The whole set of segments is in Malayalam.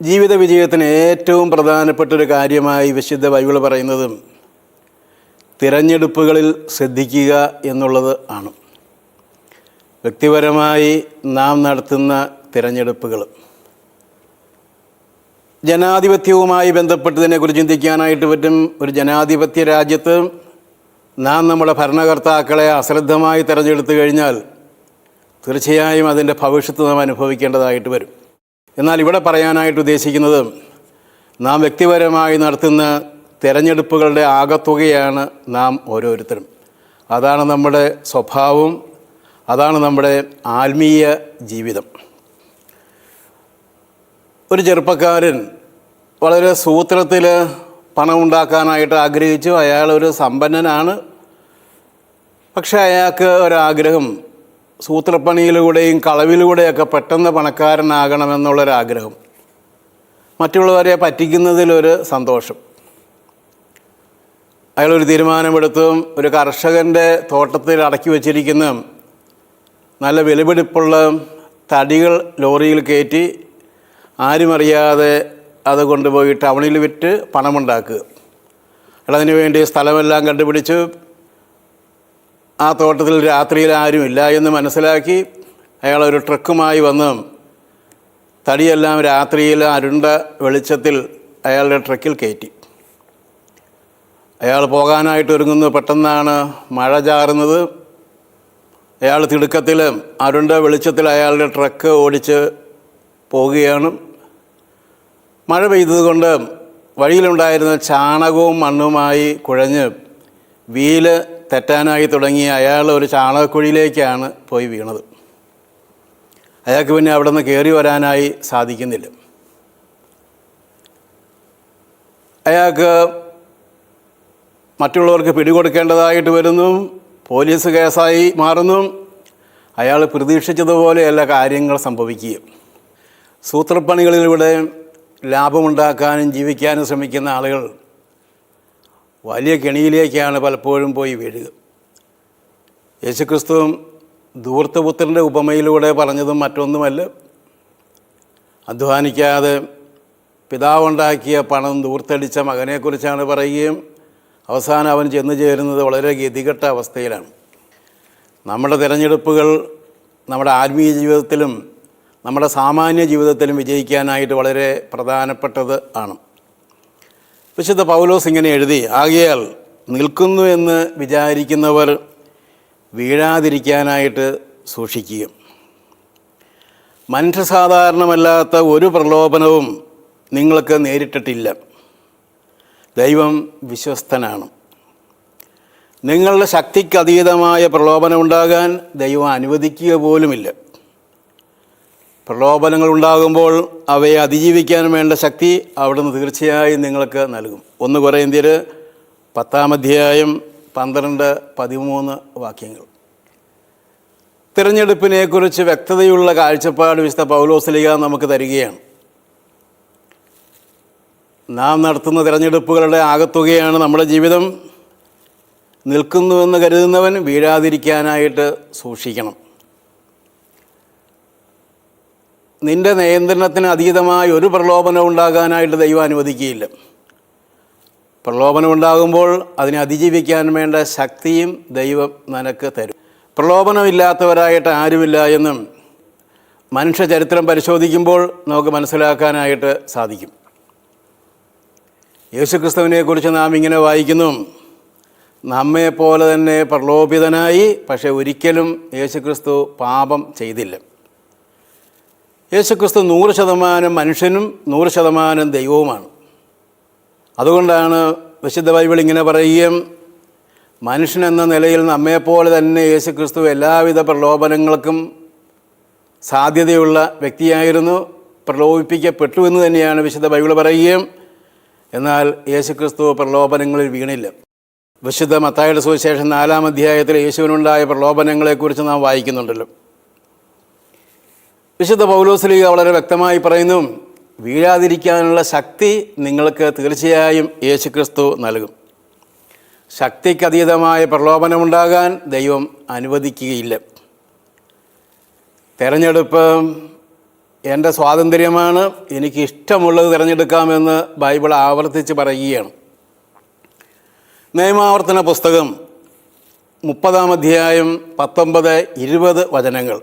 ജീവിത വിജയത്തിന് ഏറ്റവും പ്രധാനപ്പെട്ടൊരു കാര്യമായി വിശുദ്ധ ബൈബിൾ പറയുന്നതും തിരഞ്ഞെടുപ്പുകളിൽ ശ്രദ്ധിക്കുക എന്നുള്ളത് ആണ്. വ്യക്തിപരമായി നാം നടത്തുന്ന തിരഞ്ഞെടുപ്പുകൾ ജനാധിപത്യവുമായി ബന്ധപ്പെട്ടതിനെക്കുറിച്ച് ചിന്തിക്കാനായിട്ട് പറ്റും. ഒരു ജനാധിപത്യ രാജ്യത്ത് നാം നമ്മുടെ ഭരണകർത്താക്കളെ അശ്രദ്ധമായി തിരഞ്ഞെടുത്തു കഴിഞ്ഞാൽ തീർച്ചയായും അതിൻ്റെ ഭവിഷ്യത്ത് നാം അനുഭവിക്കേണ്ടതായിട്ട് വരും. എന്നാൽ ഇവിടെ പറയാനായിട്ട് ഉദ്ദേശിക്കുന്നത് നാം വ്യക്തിപരമായി നടത്തുന്ന തിരഞ്ഞെടുപ്പുകളുടെ ആകത്തുകയാണ് നാം ഓരോരുത്തരും. അതാണ് നമ്മുടെ സ്വഭാവം, അതാണ് നമ്മുടെ ആത്മീയ ജീവിതം. ഒരു ചെറുപ്പക്കാരൻ വളരെ സൂത്രത്തിൽ പണമുണ്ടാക്കാനായിട്ട് ആഗ്രഹിച്ചു. അയാളൊരു സമ്പന്നനാണ്. പക്ഷേ അയാൾക്ക് ഒരാഗ്രഹം, സൂത്രപ്പണിയിലൂടെയും കളവിലൂടെയൊക്കെ പെട്ടെന്ന് പണക്കാരനാകണമെന്നുള്ളൊരാഗ്രഹം, മറ്റുള്ളവരെ പറ്റിക്കുന്നതിലൊരു സന്തോഷം. അയാളൊരു തീരുമാനമെടുത്തു. ഒരു കർഷകൻ്റെ തോട്ടത്തിൽ അടക്കി വച്ചിരിക്കുന്ന നല്ല വിലപിടിപ്പുള്ള തടികൾ ലോറിയിൽ കയറ്റി ആരുമറിയാതെ അത് കൊണ്ടുപോയി ടൗണിൽ വിറ്റ് പണമുണ്ടാക്കുക. അയാളതിനു വേണ്ടി സ്ഥലമെല്ലാം കണ്ടുപിടിച്ച് ആ തോട്ടത്തിൽ രാത്രിയിൽ ആരുമില്ല എന്ന് മനസ്സിലാക്കി അയാളൊരു ട്രക്കുമായി വന്ന് തടിയെല്ലാം രാത്രിയിൽ അരുണ്ട വെളിച്ചത്തിൽ അയാളുടെ ട്രക്കിൽ കയറ്റി. അയാൾ പോകാനായിട്ട് ഒരുങ്ങുന്നു. പെട്ടെന്നാണ് മഴ ചാറുന്നത്. അയാൾ തിടുക്കത്തിൽ അരുണ്ട വെളിച്ചത്തിൽ അയാളുടെ ട്രക്ക് ഓടിച്ച് പോവുകയാണ്. മഴ പെയ്തതുകൊണ്ട് വഴിയിലുണ്ടായിരുന്ന ചാണകവും മണ്ണുമായി കുഴഞ്ഞ് വീല് തെറ്റാനായി തുടങ്ങി അയാൾ ഒരു ചാണകക്കുഴിയിലേക്കാണ് പോയി വീണത്. അയാൾക്ക് പിന്നെ അവിടെ നിന്ന് കയറി വരാനായി സാധിക്കുന്നില്ല. അയാൾക്ക് മറ്റുള്ളവർക്ക് പിടികൊടുക്കേണ്ടതായിട്ട് വരുന്നു. പോലീസ് കേസായി മാറുന്നു. അയാൾ പ്രതീക്ഷിച്ചതുപോലെയല്ല കാര്യങ്ങൾ സംഭവിക്കുകയും. സൂത്രപ്പണികളിലൂടെ ലാഭമുണ്ടാക്കാനും ജീവിക്കാനും ശ്രമിക്കുന്ന ആളുകൾ വലിയ കെണിയിലേക്കാണ് പലപ്പോഴും പോയി വീഴുക. യേശുക്രിസ്തു ധൂർത്തപുത്രൻ്റെ ഉപമയിലൂടെ പറഞ്ഞതും മറ്റൊന്നുമല്ല. അധ്വാനിക്കാതെ പിതാവുണ്ടാക്കിയ പണം ധൂർത്തടിച്ച മകനെക്കുറിച്ചാണ് പറയുകയും അവസാനം അവൻ ചെന്നു ചേരുന്നത് വളരെ ഗതികെട്ട അവസ്ഥയിലാണ്. നമ്മുടെ തിരഞ്ഞെടുപ്പുകൾ നമ്മുടെ ആത്മീയ ജീവിതത്തിലും നമ്മുടെ സാമാന്യ ജീവിതത്തിലും വിജയിക്കാനായിട്ട് വളരെ പ്രധാനപ്പെട്ടത് ആണ്. വിശുദ്ധ പൗലോസ് ഇങ്ങനെ എഴുതി: ആകയാൽ നിൽക്കുന്നു എന്ന് വിചാരിക്കുന്നവർ വീഴാതിരിക്കാനായിട്ട് സൂക്ഷിക്കുക. മനുഷ്യസാധാരണമല്ലാത്ത ഒരു പ്രലോഭനവും നിങ്ങൾക്ക് നേരിട്ടിട്ടില്ല. ദൈവം വിശ്വസ്തനാണ്. നിങ്ങളുടെ ശക്തിക്ക് അതീതമായ പ്രലോഭനമുണ്ടാകാൻ ദൈവം അനുവദിക്കുക പോലുമില്ല. പ്രലോഭനങ്ങൾ ഉണ്ടാകുമ്പോൾ അവയെ അതിജീവിക്കാൻ വേണ്ട ശക്തി അവിടുന്ന് തീർച്ചയായും നിങ്ങൾക്ക് നൽകും. 1 കൊരിന്ത്യർ 10-ാം 12-13 വാക്യങ്ങൾ. തിരഞ്ഞെടുപ്പിനെക്കുറിച്ച് വ്യക്തതയുള്ള കാഴ്ചപ്പാട് വിശുദ്ധ പൗലോസ്ലീഹ നമുക്ക് തരികയാണ്. നാം നടത്തുന്ന തിരഞ്ഞെടുപ്പുകളുടെ ആകത്തുകയാണ് നമ്മുടെ ജീവിതം. നിൽക്കുന്നുവെന്ന് കരുതുന്നവൻ വീഴാതിരിക്കാനായിട്ട് സൂക്ഷിക്കണം. നിൻ്റെ നിയന്ത്രണത്തിന് അതീതമായ ഒരു പ്രലോഭനം ഉണ്ടാകാനായിട്ട് ദൈവം അനുവദിക്കുകയില്ല. പ്രലോഭനം ഉണ്ടാകുമ്പോൾ അതിനെ അതിജീവിക്കാൻ വേണ്ട ശക്തിയും ദൈവം നിനക്ക് തരും. പ്രലോഭനമില്ലാത്തവരായിട്ട് ആരുമില്ല എന്നും മനുഷ്യ ചരിത്രം പരിശോധിക്കുമ്പോൾ നമുക്ക് മനസ്സിലാക്കാനായിട്ട് സാധിക്കും. യേശുക്രിസ്തുവിനെക്കുറിച്ച് നാം ഇങ്ങനെ വായിക്കുന്നു: നമ്മെപ്പോലെ തന്നെ പ്രലോഭിതനായി, പക്ഷേ ഒരിക്കലും യേശുക്രിസ്തു പാപം ചെയ്തില്ല. യേശുക്രിസ്തു 100% മനുഷ്യനും 100% ദൈവവുമാണ്. അതുകൊണ്ടാണ് വിശുദ്ധ ബൈബിൾ ഇങ്ങനെ പറയുകയും, മനുഷ്യനെന്ന നിലയിൽ നമ്മെപ്പോലെ തന്നെ യേശുക്രിസ്തു എല്ലാവിധ പ്രലോഭനങ്ങൾക്കും സാധ്യതയുള്ള വ്യക്തിയായിരുന്നു. പ്രലോഭിപ്പിക്കപ്പെട്ടു എന്ന് തന്നെയാണ് വിശുദ്ധ ബൈബിൾ പറയുകയും. എന്നാൽ യേശുക്രിസ്തു പ്രലോഭനങ്ങളിൽ വീണില്ല. വിശുദ്ധ മത്തായിയുടെ സുവിശേഷം 4-ാം അധ്യായത്തിൽ യേശുവിനുണ്ടായ പ്രലോഭനങ്ങളെക്കുറിച്ച് നാം വായിക്കുന്നുണ്ടല്ലോ. വിശുദ്ധ പൗലോസ്ലീഹ വളരെ വ്യക്തമായി പറയുന്നു: വീഴാതിരിക്കാനുള്ള ശക്തി നിങ്ങൾക്ക് തീർച്ചയായും യേശുക്രിസ്തു നൽകും. ശക്തിക്കതീതമായ പ്രലോഭനമുണ്ടാകാൻ ദൈവം അനുവദിക്കുകയില്ല. തെരഞ്ഞെടുപ്പ് എൻ്റെ സ്വാതന്ത്ര്യമാണ്, എനിക്ക് ഇഷ്ടമുള്ളത് തിരഞ്ഞെടുക്കാമെന്ന് ബൈബിൾ ആവർത്തിച്ച് പറയുകയാണ്. നിയമാവർത്തന പുസ്തകം 30-ാം അധ്യായം 19-20 വചനങ്ങൾ.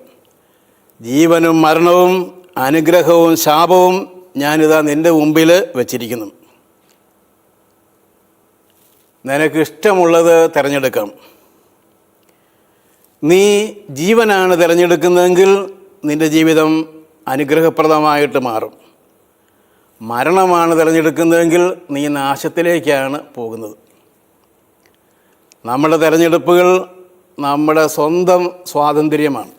ജീവനും മരണവും അനുഗ്രഹവും ശാപവും ഞാനിതാ നിൻ്റെ മുമ്പിൽ വച്ചിരിക്കുന്നു. നിനക്കിഷ്ടമുള്ളത് തിരഞ്ഞെടുക്കാം. നീ ജീവനാണ് തിരഞ്ഞെടുക്കുന്നതെങ്കിൽ നിൻ്റെ ജീവിതം അനുഗ്രഹപ്രദമായിട്ട് മാറും. മരണമാണ് തിരഞ്ഞെടുക്കുന്നതെങ്കിൽ നീ നാശത്തിലേക്കാണ് പോകുന്നത്. നമ്മുടെ തിരഞ്ഞെടുപ്പുകൾ നമ്മുടെ സ്വന്തം സ്വാതന്ത്ര്യമാണ്.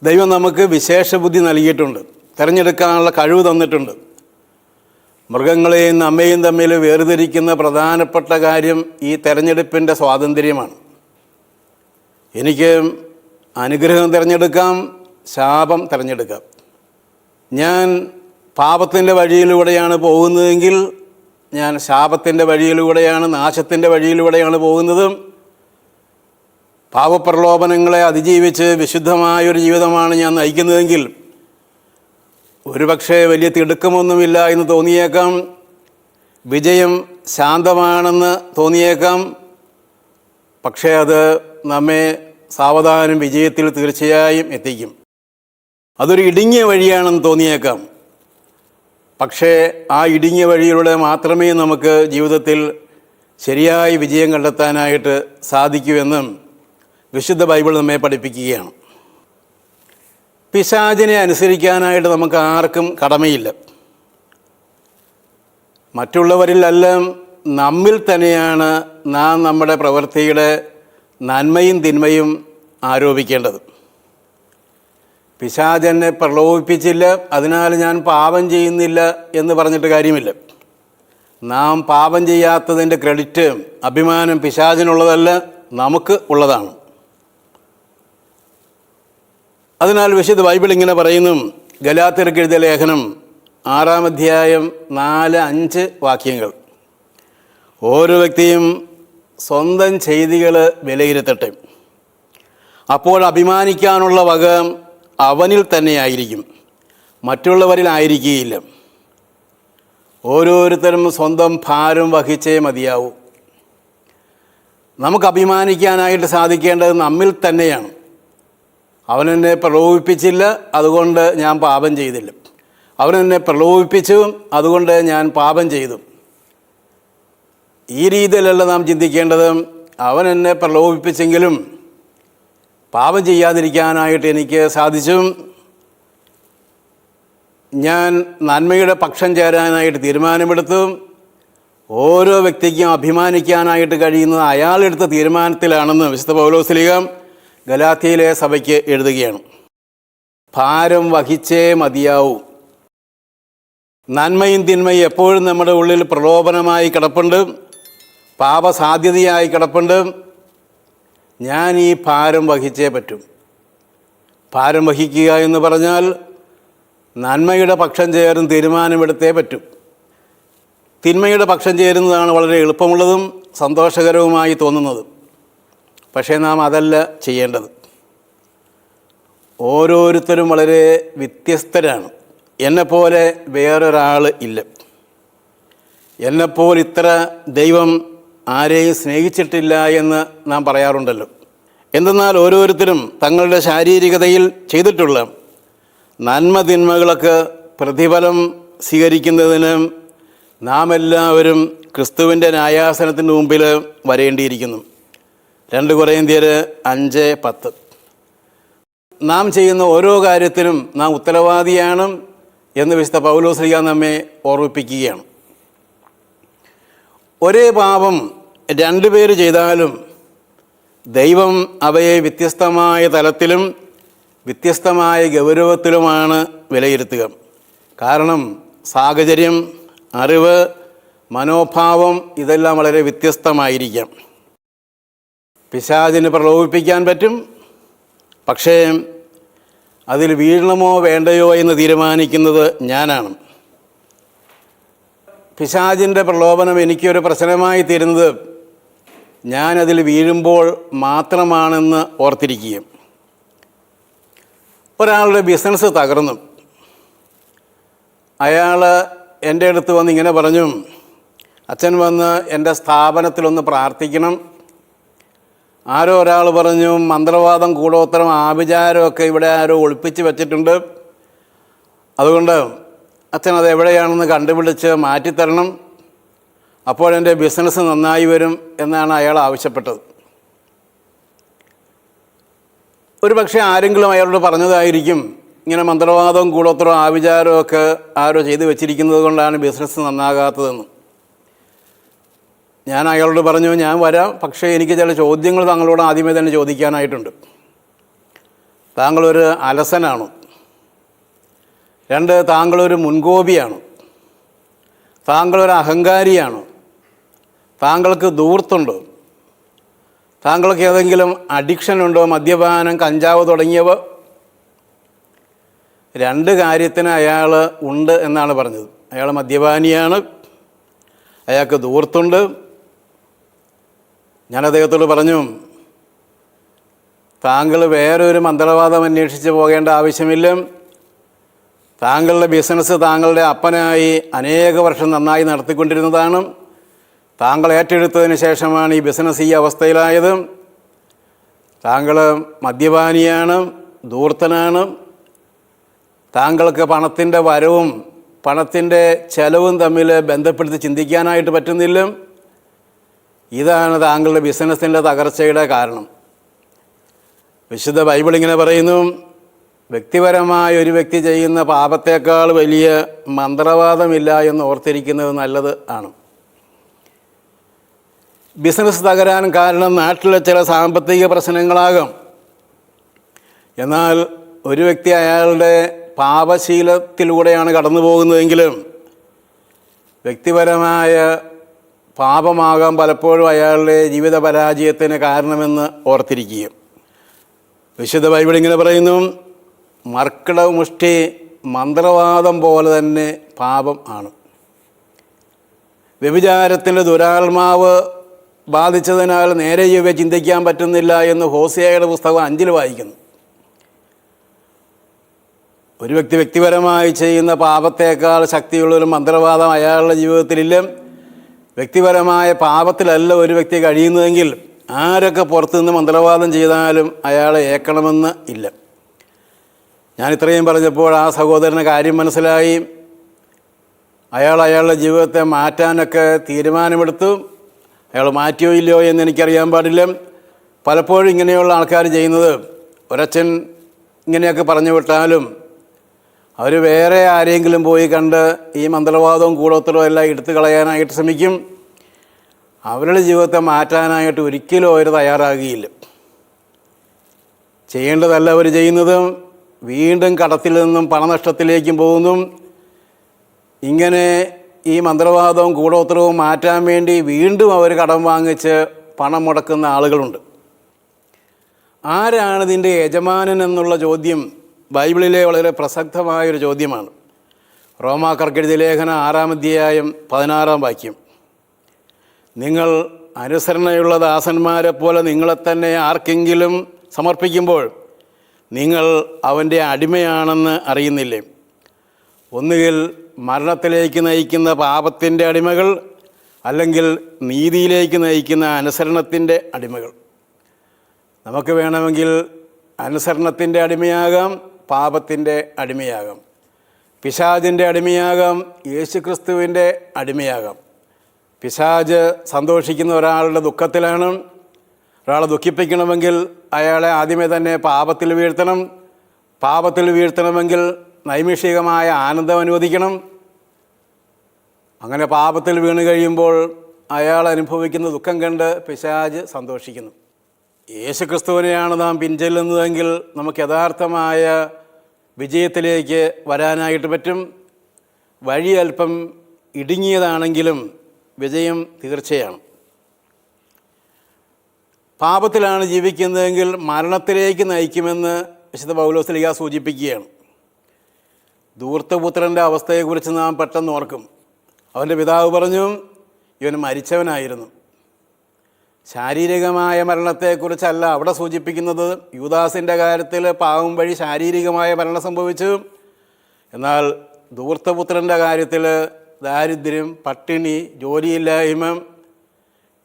ദൈവം നമുക്ക് വിശേഷ ബുദ്ധി നൽകിയിട്ടുണ്ട്, തിരഞ്ഞെടുക്കാനുള്ള കഴിവ് തന്നിട്ടുണ്ട്. മൃഗങ്ങളെയും നമ്മയും തമ്മിൽ വേർതിരിക്കുന്ന പ്രധാനപ്പെട്ട കാര്യം ഈ തിരഞ്ഞെടുപ്പിൻ്റെ സ്വാതന്ത്ര്യമാണ്. എനിക്ക് അനുഗ്രഹം തിരഞ്ഞെടുക്കാം, ശാപം തിരഞ്ഞെടുക്കാം. ഞാൻ പാപത്തിൻ്റെ വഴിയിലൂടെയാണ് പോകുന്നതെങ്കിൽ ഞാൻ ശാപത്തിൻ്റെ വഴിയിലൂടെയാണ്, നാശത്തിൻ്റെ വഴിയിലൂടെയാണ് പോകുന്നത്. പാപപ്രലോഭനങ്ങളെ അതിജീവിച്ച് വിശുദ്ധമായൊരു ജീവിതമാണ് ഞാൻ നയിക്കുന്നതെങ്കിൽ ഒരുപക്ഷെ വലിയ തിടുക്കമൊന്നുമില്ല എന്ന് തോന്നിയേക്കാം, വിജയം ശാന്തമാണെന്ന് തോന്നിയേക്കാം. പക്ഷേ അത് നമ്മെ സാവധാനം വിജയത്തിൽ തീർച്ചയായും എത്തിക്കും. അതൊരു ഇടുങ്ങിയ വഴിയാണെന്ന് തോന്നിയേക്കാം, പക്ഷേ ആ ഇടുങ്ങിയ വഴിയിലൂടെ മാത്രമേ നമുക്ക് ജീവിതത്തിൽ ശരിയായ വിജയം കണ്ടെത്താനായിട്ട് സാധിക്കുമെന്നും വിശുദ്ധ ബൈബിൾ നമ്മെ പഠിപ്പിക്കുകയാണ്. പിശാചിനെ അനുസരിക്കാനായിട്ട് നമുക്ക് ആർക്കും കടമയില്ല. മറ്റുള്ളവരിലെല്ലാം നമ്മിൽ തന്നെയാണ് നാം നമ്മുടെ പ്രവൃത്തിയുടെ നന്മയും തിന്മയും ആരോപിക്കേണ്ടത്. പിശാചെന്നെ പ്രലോഭിപ്പിച്ചില്ല, അതിനാൽ ഞാൻ പാപം ചെയ്യുന്നില്ല എന്ന് പറഞ്ഞിട്ട് കാര്യമില്ല. നാം പാപം ചെയ്യാത്തതിൻ്റെ ക്രെഡിറ്റ്, അഭിമാനം പിശാചിനുള്ളതല്ല, നമുക്ക് ഉള്ളതാണ്. അതിനാൽ വിശുദ്ധ ബൈബിൾ ഇങ്ങനെ പറയുന്നു. ഗലാത്യർക്ക് എഴുതിയ ലേഖനം 6-ാം അധ്യായം 4-5 വാക്യങ്ങൾ. ഓരോ വ്യക്തിയും സ്വന്തം ചെയ്തികൾ വിലയിരുത്തട്ടെ. അപ്പോൾ അഭിമാനിക്കാനുള്ള വക അവനിൽ തന്നെയായിരിക്കും, മറ്റുള്ളവരിലായിരിക്കുകയില്ല. ഓരോരുത്തരും സ്വന്തം ഭാരം വഹിച്ചേ മതിയാവൂ. നമുക്ക് അഭിമാനിക്കാനായിട്ട് സാധിക്കേണ്ടത് നമ്മിൽ തന്നെയാണ്. അവനെന്നെ പ്രലോഭിപ്പിച്ചില്ല, അതുകൊണ്ട് ഞാൻ പാപം ചെയ്തില്ല. അവനെന്നെ പ്രലോഭിപ്പിച്ചു, അതുകൊണ്ട് ഞാൻ പാപം ചെയ്തു. ഈ രീതിയിലല്ല നാം ചിന്തിക്കേണ്ടത്. അവനെന്നെ പ്രലോഭിപ്പിച്ചെങ്കിലും പാപം ചെയ്യാതിരിക്കാനായിട്ട് എനിക്ക് സാധിച്ചു. ഞാൻ നന്മയുടെ പക്ഷം ചേരാനായിട്ട് തീരുമാനമെടുത്തു. ഓരോ വ്യക്തിക്കും അഭിമാനിക്കാനായിട്ട് കഴിയുന്നത് അയാളെടുത്ത തീരുമാനത്തിലാണെന്ന് വിശുദ്ധ പൗലോസ്ലീഹ ഗലാത്യയിലെ സഭയ്ക്ക് എഴുതുകയാണ്. ഭാരം വഹിച്ചേ മതിയാവൂ. നന്മയും തിന്മയും എപ്പോഴും നമ്മുടെ ഉള്ളിൽ പ്രലോഭനമായി കിടപ്പുണ്ട്, പാപസാധ്യതയായി കിടപ്പുണ്ട്. ഞാൻ ഈ ഭാരം വഹിച്ചേ പറ്റും. ഭാരം വഹിക്കുക എന്ന് പറഞ്ഞാൽ നന്മയുടെ പക്ഷം ചേർന്ന് തീരുമാനമെടുത്തേ പറ്റും. തിന്മയുടെ പക്ഷം ചേരുന്നതാണ് വളരെ എളുപ്പമുള്ളതും സന്തോഷകരവുമായി തോന്നുന്നത്. പക്ഷേ നാം അതല്ല ചെയ്യേണ്ടത്. ഓരോരുത്തരും വളരെ വ്യത്യസ്തരാണ്. എന്നെപ്പോലെ വേറൊരാൾ ഇല്ല. എന്നെപ്പോലെ ഇത്ര ദൈവം ആരെയും സ്നേഹിച്ചിട്ടില്ല എന്ന് നാം പറയാറുണ്ടല്ലോ. എന്തെന്നാൽ ഓരോരുത്തരും തങ്ങളുടെ ശാരീരികതയിൽ ചെയ്തിട്ടുള്ള നന്മ തിന്മകളൊക്കെ പ്രതിഫലം സ്വീകരിക്കുന്നതിന് നാം എല്ലാവരും ക്രിസ്തുവിൻ്റെ ന്യായാസനത്തിൻ്റെ മുമ്പിൽ വരേണ്ടിയിരിക്കുന്നു. 2 കൊരിന്ത്യർ 5:10. നാം ചെയ്യുന്ന ഓരോ കാര്യത്തിനും നാം ഉത്തരവാദിയാണ് എന്ന് വിശുദ്ധ പൗലോസ്ലീഹ നമ്മെ ഓർമ്മിപ്പിക്കുകയാണ്. ഒരേ പാപം 2 പേര് ചെയ്താലും ദൈവം അവയെ വ്യത്യസ്തമായ തലത്തിലും വ്യത്യസ്തമായ ഗൗരവത്തിലുമാണ് വിലയിരുത്തുക. കാരണം സാഹചര്യം, അറിവ്, മനോഭാവം ഇതെല്ലാം വളരെ വ്യത്യസ്തമായിരിക്കാം. പിശാചിന് പ്രലോഭിപ്പിക്കാൻ പറ്റും, പക്ഷേ അതിൽ വീഴണമോ വേണ്ടയോ എന്ന് തീരുമാനിക്കുന്നത് ഞാനാണ്. പിശാചിൻ്റെ പ്രലോഭനം എനിക്കൊരു പ്രശ്നമായി തീരുന്നത് ഞാനതിൽ വീഴുമ്പോൾ മാത്രമാണെന്ന് ഓർത്തിരിക്കുക. ഒരാളുടെ ബിസിനസ് തകർന്നു. അയാൾ എൻ്റെ അടുത്ത് വന്ന് ഇങ്ങനെ പറഞ്ഞു, അച്ഛൻ വന്ന് എൻ്റെ സ്ഥാപനത്തിലൊന്ന് പ്രാർത്ഥിക്കണം. ആരോ ഒരാൾ പറഞ്ഞു, മന്ത്രവാദം, കൂടോത്രം, ആഭിചാരമൊക്കെ ഇവിടെ ആരോ ഒളിപ്പിച്ച് വെച്ചിട്ടുണ്ട്. അതുകൊണ്ട് അച്ഛൻ അത് എവിടെയാണെന്ന് കണ്ടുപിടിച്ച് മാറ്റിത്തരണം. അപ്പോഴെൻ്റെ ബിസിനസ് നന്നായി വരും എന്നാണ് അയാൾ ആവശ്യപ്പെട്ടത്. ഒരു പക്ഷേ ആരെങ്കിലും അയാളോട് പറഞ്ഞതായിരിക്കും, ഇങ്ങനെ മന്ത്രവാദവും കൂടോത്രവും ആഭിചാരവും ഒക്കെ ആരോ ചെയ്തു വെച്ചിരിക്കുന്നത് കൊണ്ടാണ് ബിസിനസ് നന്നാകാത്തതെന്ന്. ഞാൻ അയാളോട് പറഞ്ഞു, ഞാൻ വരാം, പക്ഷേ എനിക്ക് ചില ചോദ്യങ്ങൾ താങ്കളോട് ആദ്യമേ തന്നെ ചോദിക്കാനായിട്ടുണ്ട്. താങ്കളൊരു അലസനാണോ? 2, താങ്കളൊരു മുൻകോപിയാണോ? താങ്കളൊരു അഹങ്കാരിയാണോ? താങ്കൾക്ക് ധൂർത്തുണ്ടോ? താങ്കൾക്ക് ഏതെങ്കിലും അഡിക്ഷൻ ഉണ്ടോ? മദ്യപാനം, കഞ്ചാവ് തുടങ്ങിയവ? 2 കാര്യത്തിന് അയാൾ ഉണ്ട് എന്നാണ് പറഞ്ഞത്. അയാൾ മദ്യപാനിയാണ്, അയാൾക്ക് ധൂർത്തുണ്ട്. ഞാൻ അദ്ദേഹത്തോട് പറഞ്ഞു, താങ്കൾ വേറൊരു മന്ത്രവാദം അന്വേഷിച്ച് പോകേണ്ട ആവശ്യമില്ല. താങ്കളുടെ ബിസിനസ് താങ്കളുടെ അപ്പനായി അനേക വർഷം നന്നായി നടത്തിക്കൊണ്ടിരുന്നതാണ്. താങ്കൾ ഏറ്റെടുത്തതിന് ശേഷമാണ് ഈ ബിസിനസ് ഈ അവസ്ഥയിലായത്. താങ്കൾ മദ്യപാനിയാണ്, ധൂർത്തനാണ്. താങ്കൾക്ക് പണത്തിൻ്റെ വരവും പണത്തിൻ്റെ ചെലവും തമ്മിൽ ബന്ധപ്പെടുത്തി ചിന്തിക്കാനായിട്ട് പറ്റുന്നില്ല. ഇതാണ് താങ്കളുടെ ബിസിനസ്സിൻ്റെ തകർച്ചയുടെ കാരണം. വിശുദ്ധ ബൈബിൾ ഇങ്ങനെ പറയുന്നു, വ്യക്തിപരമായ ഒരു വ്യക്തി ചെയ്യുന്ന പാപത്തേക്കാൾ വലിയ മന്ത്രവാദമില്ല എന്ന് ഓർത്തിരിക്കുന്നത് നല്ലത് ആണ്. ബിസിനസ് തകരാൻ കാരണം നാട്ടിലെ ചില സാമ്പത്തിക പ്രശ്നങ്ങളാകാം. എന്നാൽ ഒരു വ്യക്തി അയാളുടെ പാപശീലത്തിലൂടെയാണ് കടന്നു പോകുന്നതെങ്കിലും വ്യക്തിപരമായ പാപമാകാം പലപ്പോഴും അയാളുടെ ജീവിത പരാജയത്തിന് കാരണമെന്ന് ഓർത്തിരിക്കുക. വിശുദ്ധ ബൈബിൾ ഇങ്ങനെ പറയുന്നു, മർക്കിട മുഷ്ടി മന്ത്രവാദം പോലെ തന്നെ പാപം ആണ്. വ്യഭിചാരത്തിൻ്റെ ദുരാത്മാവ് ബാധിച്ചതിനാൽ നേരെ ഇവ ചിന്തിക്കാൻ പറ്റുന്നില്ല എന്ന് ഹോസിയയുടെ പുസ്തകം 5 വായിക്കുന്നു. ഒരു വ്യക്തി വ്യക്തിപരമായി ചെയ്യുന്ന പാപത്തേക്കാൾ ശക്തിയുള്ളൊരു മന്ത്രവാദം അയാളുടെ ജീവിതത്തിലില്ല. വ്യക്തിപരമായ പാപത്തിലല്ല ഒരു വ്യക്തി കഴിയുന്നതെങ്കിൽ ആരൊക്കെ പുറത്തുനിന്ന് മന്ത്രവാദം ചെയ്താലും അയാളെ ഏൽക്കണമെന്ന് ഇല്ല. ഞാൻ ഇത്രയും പറഞ്ഞപ്പോൾ ആ സഹോദരന് കാര്യം മനസ്സിലായി. അയാളുടെ ജീവിതത്തെ മാറ്റാനൊക്കെ തീരുമാനമെടുത്തു. അയാൾ മാറ്റിയോ ഇല്ലയോ എന്ന് എനിക്കറിയാൻ പാടില്ല. പലപ്പോഴും ഇങ്ങനെയുള്ള ആൾക്കാർ ചെയ്യുന്നത്, ഒരച്ഛൻ ഇങ്ങനെയൊക്കെ പറഞ്ഞു വിട്ടാലും അവർ വേറെ ആരെങ്കിലും പോയി കണ്ട് ഈ മന്ത്രവാദവും കൂടോത്രവും എല്ലാം എടുത്തു കളയാനായിട്ട് ശ്രമിക്കും. അവരുടെ ജീവിതത്തെ മാറ്റാനായിട്ട് ഒരിക്കലും അവർ തയ്യാറാകുകയില്ല. ചെയ്യേണ്ടതല്ല അവർ ചെയ്യുന്നത്. വീണ്ടും കടത്തിൽ നിന്നും പണനഷ്ടത്തിലേക്കും പോകുന്നു. ഇങ്ങനെ ഈ മന്ത്രവാദവും കൂടോത്രവും മാറ്റാൻ വേണ്ടി വീണ്ടും അവർ കടം വാങ്ങിച്ച് പണം മുടക്കുന്ന ആളുകളുണ്ട്. ആരാണ് ഇതിൻ്റെ യജമാനൻ എന്നുള്ള ചോദ്യം ബൈബിളിലെ വളരെ പ്രസക്തമായൊരു ചോദ്യമാണ്. റോമാക്കാർക്കെഴുതിയ ലേഖനം 6-ാം അധ്യായം 16-ാം വാക്യം, നിങ്ങൾ അനുസരണയുള്ള ദാസന്മാരെ പോലെ നിങ്ങളെ തന്നെ ആർക്കെങ്കിലും സമർപ്പിക്കുമ്പോൾ നിങ്ങൾ അവൻ്റെ അടിമയാണെന്ന് അറിയുന്നില്ലേ? ഒന്നുകിൽ മരണത്തിലേക്ക് നയിക്കുന്ന പാപത്തിൻ്റെ അടിമകൾ, അല്ലെങ്കിൽ നീതിയിലേക്ക് നയിക്കുന്ന അനുസരണത്തിൻ്റെ അടിമകൾ. നമുക്ക് വേണമെങ്കിൽ അനുസരണത്തിൻ്റെ അടിമയാകാം, പാപത്തിൻ്റെ അടിമയാകാം, പിശാചിൻ്റെ അടിമയാകാം, യേശുക്രിസ്തുവിൻ്റെ അടിമയാകാം. പിശാച് സന്തോഷിക്കുന്ന ഒരാളുടെ ദുഃഖത്തിലാണ്. ഒരാളെ ദുഃഖിപ്പിക്കണമെങ്കിൽ അയാളെ ആദ്യമേ തന്നെ പാപത്തിൽ വീഴ്ത്തണം. പാപത്തിൽ വീഴ്ത്തണമെങ്കിൽ നൈമിഷികമായ ആനന്ദം അനുവദിക്കണം. അങ്ങനെ പാപത്തിൽ വീണ് കഴിയുമ്പോൾ അയാൾ അനുഭവിക്കുന്ന ദുഃഖം കണ്ട് പിശാച് സന്തോഷിക്കുന്നു. യേശുക്രിസ്തുവിനെയാണ് നാം പിൻചെല്ലുന്നതെങ്കിൽ നമുക്ക് യഥാർത്ഥമായ വിജയത്തിലേക്ക് വരാനായിട്ട് പറ്റും. വഴി അല്പം ഇടുങ്ങിയതാണെങ്കിലും വിജയം തീർച്ചയാണ്. പാപത്തിലാണ് ജീവിക്കുന്നതെങ്കിൽ മരണത്തിലേക്ക് നയിക്കുമെന്ന് വിശുദ്ധ പൗലോസ്ലീഹ സൂചിപ്പിക്കുകയാണ്. ധൂർത്തപുത്രൻ്റെ അവസ്ഥയെക്കുറിച്ച് നാം പെട്ടെന്ന് ഓർക്കും. അവൻ്റെ പിതാവ് പറഞ്ഞു, ഇവൻ മരിച്ചവനായിരുന്നു, ശാരീരികമായ മരണത്തെക്കുറിച്ചല്ല അവിടെ സൂചിപ്പിക്കുന്നത്. യൂദാസിൻ്റെ കാര്യത്തിൽ പാവം വഴി ശാരീരികമായ മരണം സംഭവിച്ചു. എന്നാൽ ധൂർത്തപുത്രൻ്റെ കാര്യത്തിൽ ദാരിദ്ര്യം, പട്ടിണി, ജോലിയില്ലായ്മ,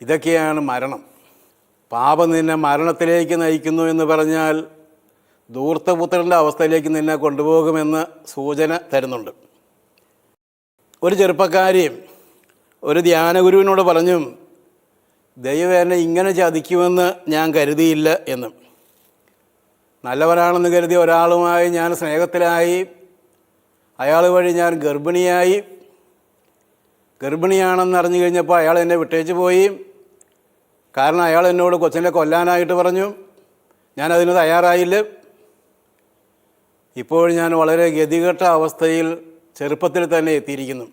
ഇതൊക്കെയാണ് മരണം. പാപം നിന്നെ മരണത്തിലേക്ക് നയിക്കുന്നു എന്ന് പറഞ്ഞാൽ ധൂർത്തപുത്രൻ്റെ അവസ്ഥയിലേക്ക് നിന്നെ കൊണ്ടുപോകുമെന്ന് സൂചന തരുന്നുണ്ട്. ഒരു ചെറുപ്പക്കാരി ഒരു ധ്യാനഗുരുവിനോട് പറഞ്ഞു, ദൈവം എന്നെ ഇങ്ങനെ ചതിക്കുമെന്ന് ഞാൻ കരുതിയില്ല എന്ന്. നല്ലവരാണെന്ന് കരുതിയ ഒരാളുമായി ഞാൻ സ്നേഹത്തിലായി, അയാൾ വഴി ഞാൻ ഗർഭിണിയാണെന്ന് അറിഞ്ഞു കഴിഞ്ഞപ്പോൾ അയാൾ എന്നെ വിട്ടേച്ച് പോയി. കാരണം അയാൾ എന്നോട് കൊച്ചിനെ കൊല്ലാനായിട്ട് പറഞ്ഞു. ഞാനതിന് തയ്യാറായില്ല. ഇപ്പോൾ ഞാൻ വളരെ ഗതികെട്ട അവസ്ഥയിൽ ചെറുപ്പത്തിൽ തന്നെ എത്തിയിരിക്കുന്നു.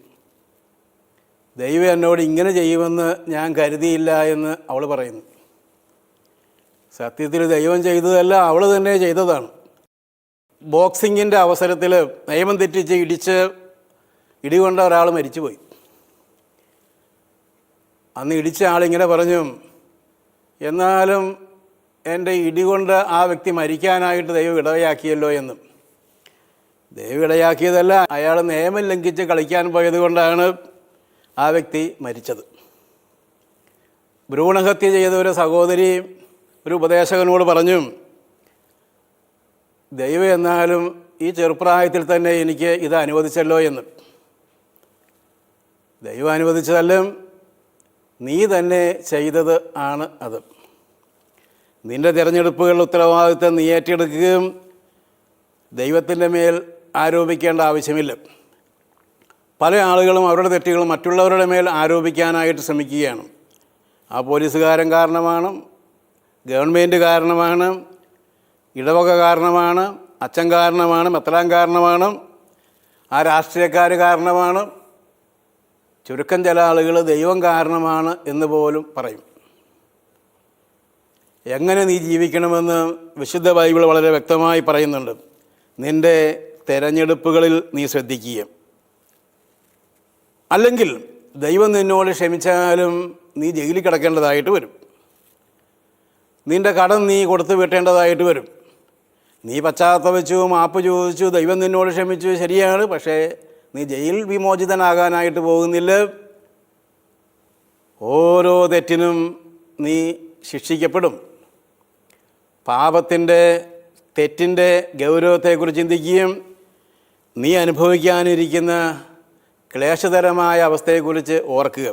ദൈവം എന്നോട് ഇങ്ങനെ ചെയ്യുമെന്ന് ഞാൻ കരുതിയില്ല എന്ന് അവൾ പറയുന്നു. സത്യത്തിൽ ദൈവം ചെയ്തതല്ല, അവൾ തന്നെ ചെയ്തതാണ്. ബോക്സിങ്ങിൻ്റെ അവസരത്തിൽ നിയമം തെറ്റിച്ച് ഇടികൊണ്ട ഒരാൾ മരിച്ചുപോയി. അന്ന് ഇടിച്ച ആളിങ്ങനെ പറഞ്ഞു, എന്നാലും എൻ്റെ ഇടികൊണ്ട് ആ വ്യക്തി മരിക്കാനായിട്ട് ദൈവം ഇടയാക്കിയല്ലോ എന്ന്. ദൈവം ഇടയാക്കിയതല്ല, അയാൾ നിയമം ലംഘിച്ച് കളിക്കാൻ പോയത് കൊണ്ടാണ് ആ വ്യക്തി മരിച്ചത്. ഭ്രൂണഹത്യ ചെയ്ത ഒരു സഹോദരി ഒരു ഉപദേശകനോട് പറഞ്ഞു, ദൈവം എന്നാലും ഈ ചെറുപ്രായത്തിൽ തന്നെ എനിക്ക് ഇത് അനുവദിച്ചല്ലോ എന്ന്. ദൈവം അനുവദിച്ചതല്ല, നീ തന്നെ ചെയ്തത് ആണ് അത്. നിൻ്റെ തിരഞ്ഞെടുപ്പുകളുടെ ഉത്തരവാദിത്തം നീ ഏറ്റെടുക്കുകയും ദൈവത്തിൻ്റെ മേൽ ആരോപിക്കേണ്ട ആവശ്യമില്ല. പല ആളുകളും അവരുടെ തെറ്റുകൾ മറ്റുള്ളവരുടെ മേൽ ആരോപിക്കാനായിട്ട് ശ്രമിക്കുകയാണ്. ആ പോലീസുകാരൻ കാരണമാണ്, ഗവൺമെൻറ് കാരണമാണ്, ഇടവക കാരണമാണ്, അച്ഛൻ കാരണമാണ്, മെത്രാൻ കാരണമാണ്, ആ രാഷ്ട്രീയക്കാർ കാരണമാണ്, ചുരുക്കം ചില ആളുകൾ ദൈവം കാരണമാണ് എന്ന് പോലും പറയും. എങ്ങനെ നീ ജീവിക്കണമെന്ന് വിശുദ്ധ ബൈബിൾ വളരെ വ്യക്തമായി പറയുന്നുണ്ട്. നിൻ്റെ തിരഞ്ഞെടുപ്പുകളിൽ നീ ശ്രദ്ധിക്കുക. അല്ലെങ്കിൽ ദൈവം നിന്നോട് ക്ഷമിച്ചാലും നീ ജയിലിൽ കിടക്കേണ്ടതായിട്ട് വരും. നിൻ്റെ കടം നീ കൊടുത്തു വീട്ടേണ്ടതായിട്ട് വരും. നീ പശ്ചാത്തപിച്ചു, മാപ്പ് ചോദിച്ചു, ദൈവം നിന്നോട് ക്ഷമിച്ചു, ശരിയാണ്. പക്ഷേ നീ ജയിൽ വിമോചിതനാകാനായിട്ട് പോകുന്നില്ല. ഓരോ തെറ്റിനും നീ ശിക്ഷിക്കപ്പെടും. തെറ്റിൻ്റെ ഗൗരവത്തെക്കുറിച്ച് ചിന്തിക്കുകയും നീ അനുഭവിക്കാനിരിക്കുന്ന ക്ലേശതരമായ അവസ്ഥയെക്കുറിച്ച് ഓർക്കുക.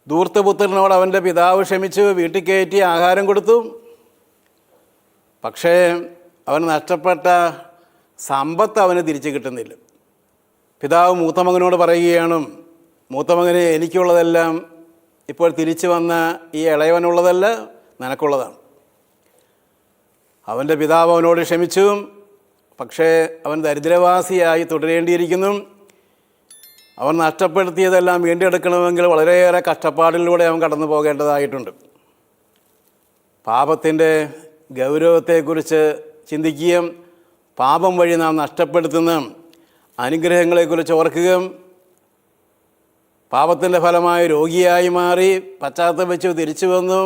ധൂർത്തപുത്രനോട് അവൻ്റെ പിതാവ് ക്ഷമിച്ചു, വീട്ടിൽ കയറ്റി ആഹാരം കൊടുത്തു. പക്ഷേ അവൻ നഷ്ടപ്പെട്ട സമ്പത്ത് അവന് തിരിച്ചു കിട്ടുന്നില്ല. പിതാവ് മൂത്തമകനോട് പറയുകയാണ്, മൂത്തമകന് എനിക്കുള്ളതെല്ലാം ഇപ്പോൾ തിരിച്ചു വന്ന ഈ ഇളയവനുള്ളതല്ല, നിനക്കുള്ളതാണ്. അവൻ്റെ പിതാവ് അവനോട് ക്ഷമിച്ചു. പക്ഷേ അവൻ ദരിദ്രവാസിയായി തുടരേണ്ടിയിരിക്കുന്നു. അവൻ നഷ്ടപ്പെടുത്തിയതെല്ലാം വീണ്ടെടുക്കണമെങ്കിൽ വളരെയേറെ കഷ്ടപ്പാടിലൂടെ അവൻ കടന്നു പോകേണ്ടതായിട്ടുണ്ട്. പാപത്തിൻ്റെ ഗൗരവത്തെക്കുറിച്ച് ചിന്തിക്കുകയും പാപം വഴി നാം നഷ്ടപ്പെടുത്തുന്ന അനുഗ്രഹങ്ങളെക്കുറിച്ച് ഓർക്കുകയും പാപത്തിൻ്റെ ഫലമായി രോഗിയായി മാറി പശ്ചാത്തപിച്ചു തിരിച്ചു വന്നു.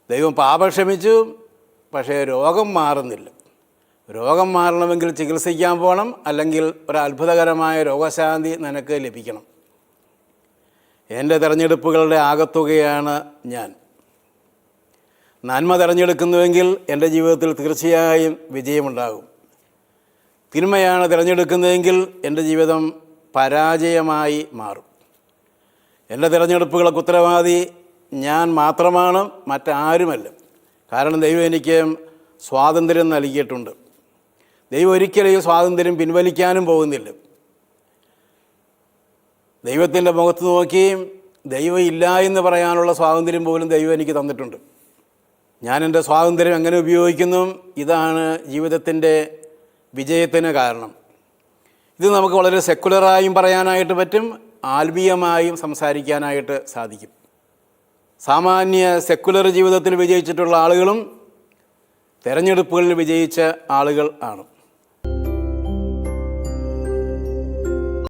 ദൈവം പാപം ക്ഷമിച്ചു, പക്ഷേ രോഗം മാറുന്നില്ല. രോഗം മാറണമെങ്കിൽ ചികിത്സിക്കാൻ പോകണം, അല്ലെങ്കിൽ ഒരു അത്ഭുതകരമായ രോഗശാന്തി നിനക്ക് ലഭിക്കണം. എൻ്റെ തിരഞ്ഞെടുപ്പുകളുടെ ആകത്തുകയാണ് ഞാൻ. നന്മ തിരഞ്ഞെടുക്കുന്നുവെങ്കിൽ എൻ്റെ ജീവിതത്തിൽ തീർച്ചയായും വിജയമുണ്ടാകും. തിന്മയാണ് തിരഞ്ഞെടുക്കുന്നതെങ്കിൽ എൻ്റെ ജീവിതം പരാജയമായി മാറും. എൻ്റെ തിരഞ്ഞെടുപ്പുകൾക്ക് ഉത്തരവാദി ഞാൻ മാത്രമാണ്, മറ്റാരുമല്ല. കാരണം ദൈവം എനിക്ക് സ്വാതന്ത്ര്യം നൽകിയിട്ടുണ്ട്. ദൈവം ഒരിക്കലും ഈ സ്വാതന്ത്ര്യം പിൻവലിക്കാനും പോകുന്നില്ല. ദൈവത്തിൻ്റെ മുഖത്ത് നോക്കി ദൈവം ഇല്ല എന്ന് പറയാനുള്ള സ്വാതന്ത്ര്യം പോലും ദൈവം എനിക്ക് തന്നിട്ടുണ്ട്. ഞാൻ എൻ്റെ സ്വാതന്ത്ര്യം എങ്ങനെ ഉപയോഗിക്കുന്നു, ഇതാണ് ജീവിതത്തിൻ്റെ വിജയത്തിന് കാരണം. ഇത് നമുക്ക് വളരെ സെക്കുലറായും പറയാനായിട്ട് പറ്റും, ആത്മീയമായും സംസാരിക്കാനായിട്ട് സാധിക്കും. സാമാന്യ സെക്കുലർ ജീവിതത്തിൽ വിജയിച്ചിട്ടുള്ള ആളുകളും തെരഞ്ഞെടുപ്പുകളിൽ വിജയിച്ച ആളുകൾ ആണ്.